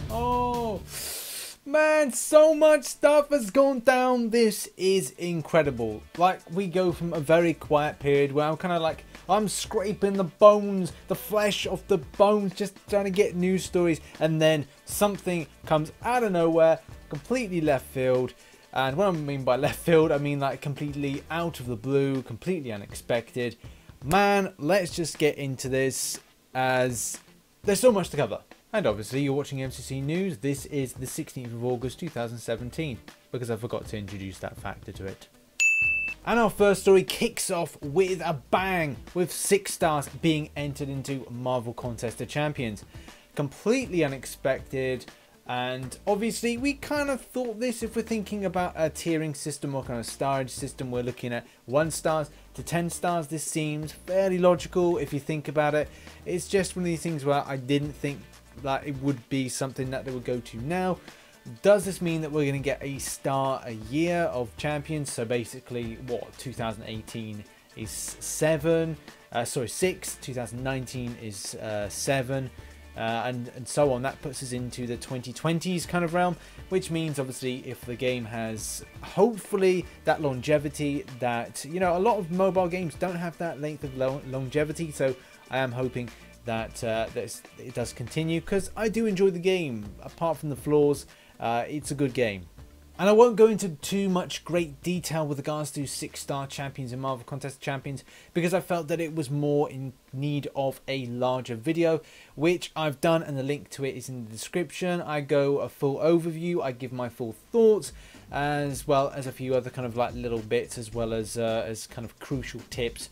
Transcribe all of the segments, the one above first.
Oh, man, so much stuff has gone down. This is incredible. Like, we go from a very quiet period where I'm kind of like, I'm scraping the bones, the flesh off the bones, just trying to get news stories, and then something comes out of nowhere, completely left field. And what I mean by left field, I mean like completely out of the blue, completely unexpected. Man, let's just get into this, as there's so much to cover. And obviously you're watching MCC News. This is the 16th of August 2017, because I forgot to introduce that factor to it. And our first story kicks off with a bang, with 6 stars being entered into Marvel Contest of Champions. Completely unexpected, and obviously we kind of thought this. If we're thinking about a tiering system or kind of starage system, we're looking at 1 stars to 10 stars. This seems fairly logical if you think about it. It's just one of these things where I didn't think that it would be something that they would go to now. Does this mean that we're going to get a star a year of champions? So basically, what, 2018 is 6, 2019 is 7, and so on. That puts us into the 2020s kind of realm, which means obviously if the game has hopefully that longevity that, you know, a lot of mobile games don't have that length of longevity. So I am hoping that it does continue, because I do enjoy the game. Apart from the flaws, it's a good game. And I won't go into too much great detail with regards to 6-star champions and Marvel Contest Champions, because I felt that it was more in need of a larger video, which I've done, and the link to it is in the description. I go a full overview, I give my full thoughts, as well as a few other kind of like little bits, as well as kind of crucial tips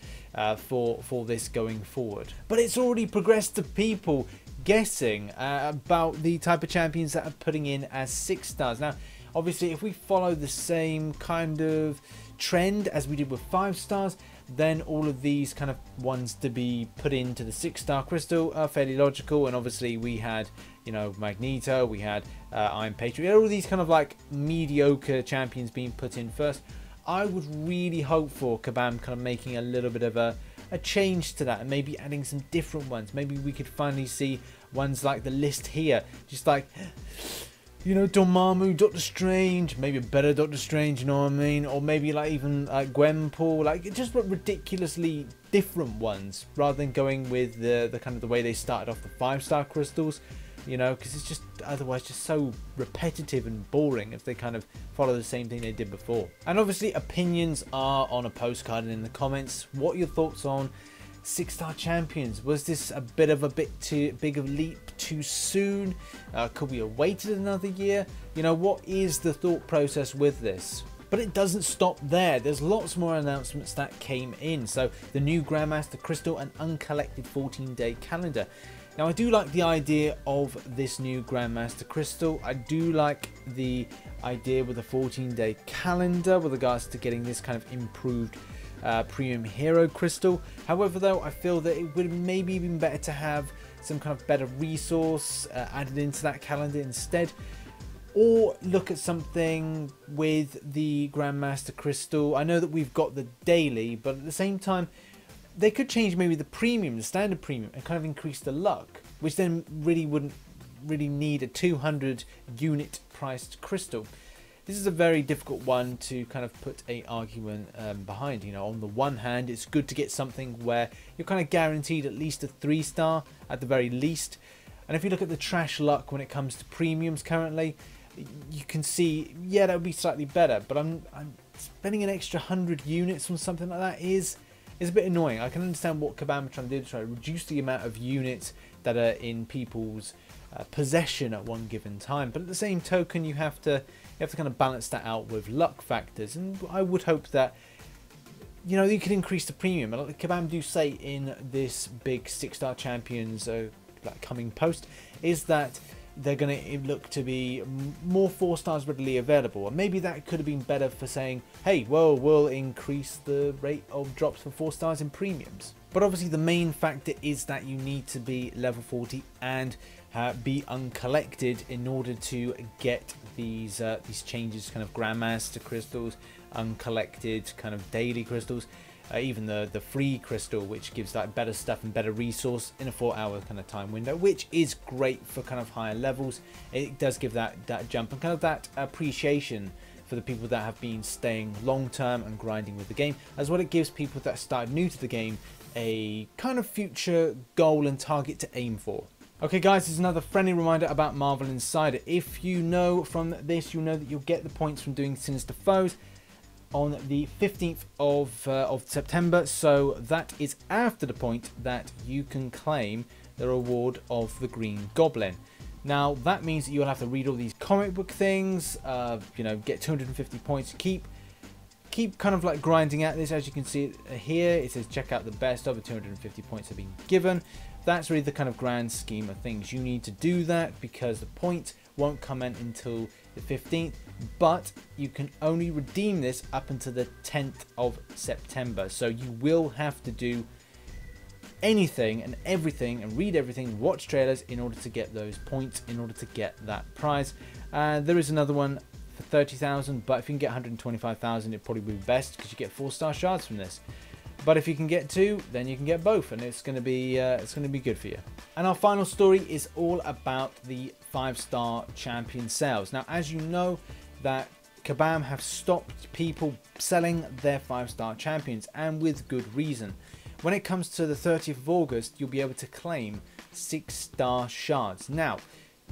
for this going forward. But it's already progressed to people guessing about the type of champions that are putting in as 6 stars. Now, obviously, if we follow the same kind of trend as we did with 5 stars, then all of these kind of ones to be put into the 6-star crystal are fairly logical. And obviously we had, you know, Magneto, we had Iron Patriot, all of these kind of like mediocre champions being put in first. I would really hope for Kabam kind of making a little bit of a change to that, and maybe adding some different ones. Maybe we could finally see ones like the list here, just like, you know, Dormammu, Doctor Strange, maybe a better Doctor Strange, you know what I mean? Or maybe like even Gwenpool, like just ridiculously different ones, rather than going with the kind of the way they started off the 5-star crystals, you know, because it's just otherwise just so repetitive and boring if they kind of follow the same thing they did before. And obviously opinions are on a postcard and in the comments. What are your thoughts on 6-star champions? Was this a bit too big of a leap too soon? Could we have waited another year? You know, what is the thought process with this? But it doesn't stop there. There's lots more announcements that came in. So the new Grandmaster Crystal and uncollected 14-day calendar. Now, I do like the idea of this new Grandmaster Crystal. I do like the idea with the 14-day calendar with regards to getting this kind of improved premium hero crystal. However, though, I feel that it would maybe even better to have some kind of better resource added into that calendar instead, or look at something with the Grandmaster Crystal. I know that we've got the daily, but at the same time they could change maybe the premium, the standard premium, and kind of increase the luck, which then really wouldn't really need a 200 unit priced crystal. This is a very difficult one to kind of put a argument behind. You know, on the one hand, it's good to get something where you're kind of guaranteed at least a 3-star at the very least. And if you look at the trash luck when it comes to premiums currently, you can see, yeah, that would be slightly better. But I'm spending an extra 100 units on something like that is a bit annoying. I can understand what Kabam are trying to do to try to reduce the amount of units that are in people's possession at one given time, but at the same token you have to kind of balance that out with luck factors. And I would hope that, you know, you could increase the premium. Like Kabam do say in this big 6-star champions like coming post, is that they're going to look to be more 4 stars readily available, and maybe that could have been better for saying, hey, well, we'll increase the rate of drops for 4 stars in premiums. But obviously the main factor is that you need to be level 40 and be uncollected in order to get these changes, kind of Grandmaster crystals, uncollected kind of daily crystals. even the free crystal, which gives that better stuff and better resource in a 4-hour kind of time window, which is great for kind of higher levels. It does give that jump and kind of that appreciation for the people that have been staying long term and grinding with the game, as well. It gives people that started new to the game a kind of future goal and target to aim for. Okay guys, this is another friendly reminder about Marvel Insider. If you know from this, you'll know that you'll get the points from doing Sinister Foes on the 15th of September, so that is after the point that you can claim the reward of the Green Goblin. Now that means that you'll have to read all these comic book things, you know, get 250 points, keep kind of like grinding at this. As you can see here, it says check out the best of, 250 points have been given. That's really the kind of grand scheme of things. You need to do that because the point won't come in until the 15th, but you can only redeem this up until the 10th of September. So you will have to do anything and everything and read everything, watch trailers in order to get those points, in order to get that prize. There is another one for 30,000, but if you can get 125,000, it'd probably be best because you get 4-star shards from this. But if you can get 2, then you can get both, and it's going to be good for you. And our final story is all about the 5-star champion sales. Now, as you know, that Kabam have stopped people selling their 5-star champions, and with good reason. When it comes to the 30th of August, you'll be able to claim 6-star shards. Now,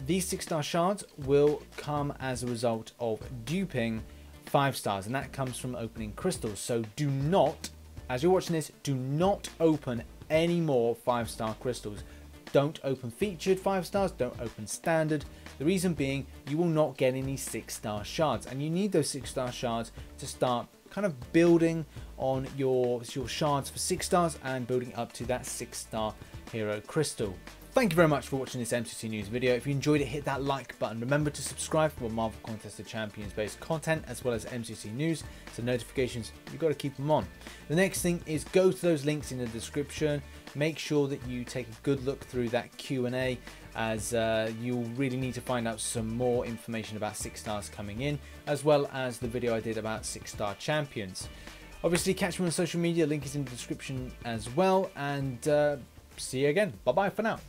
these 6-star shards will come as a result of duping 5 stars, and that comes from opening crystals. So do not, as you're watching this, do not open any more 5-star crystals. Don't open featured 5 stars, don't open standard. The reason being, you will not get any 6-star shards, and you need those 6-star shards to start kind of building on your shards for 6 stars and building up to that 6-star hero crystal. Thank you very much for watching this MCOC news video. If you enjoyed it, hit that like button. Remember to subscribe for more Marvel Contest of Champions based content, as well as MCOC news, so notifications, you've got to keep them on. The next thing is go to those links in the description. Make sure that you take a good look through that Q&A, as you'll really need to find out some more information about 6 stars coming in, as well as the video I did about 6-star champions. Obviously, catch me on social media, link is in the description as well, and see you again. Bye bye for now.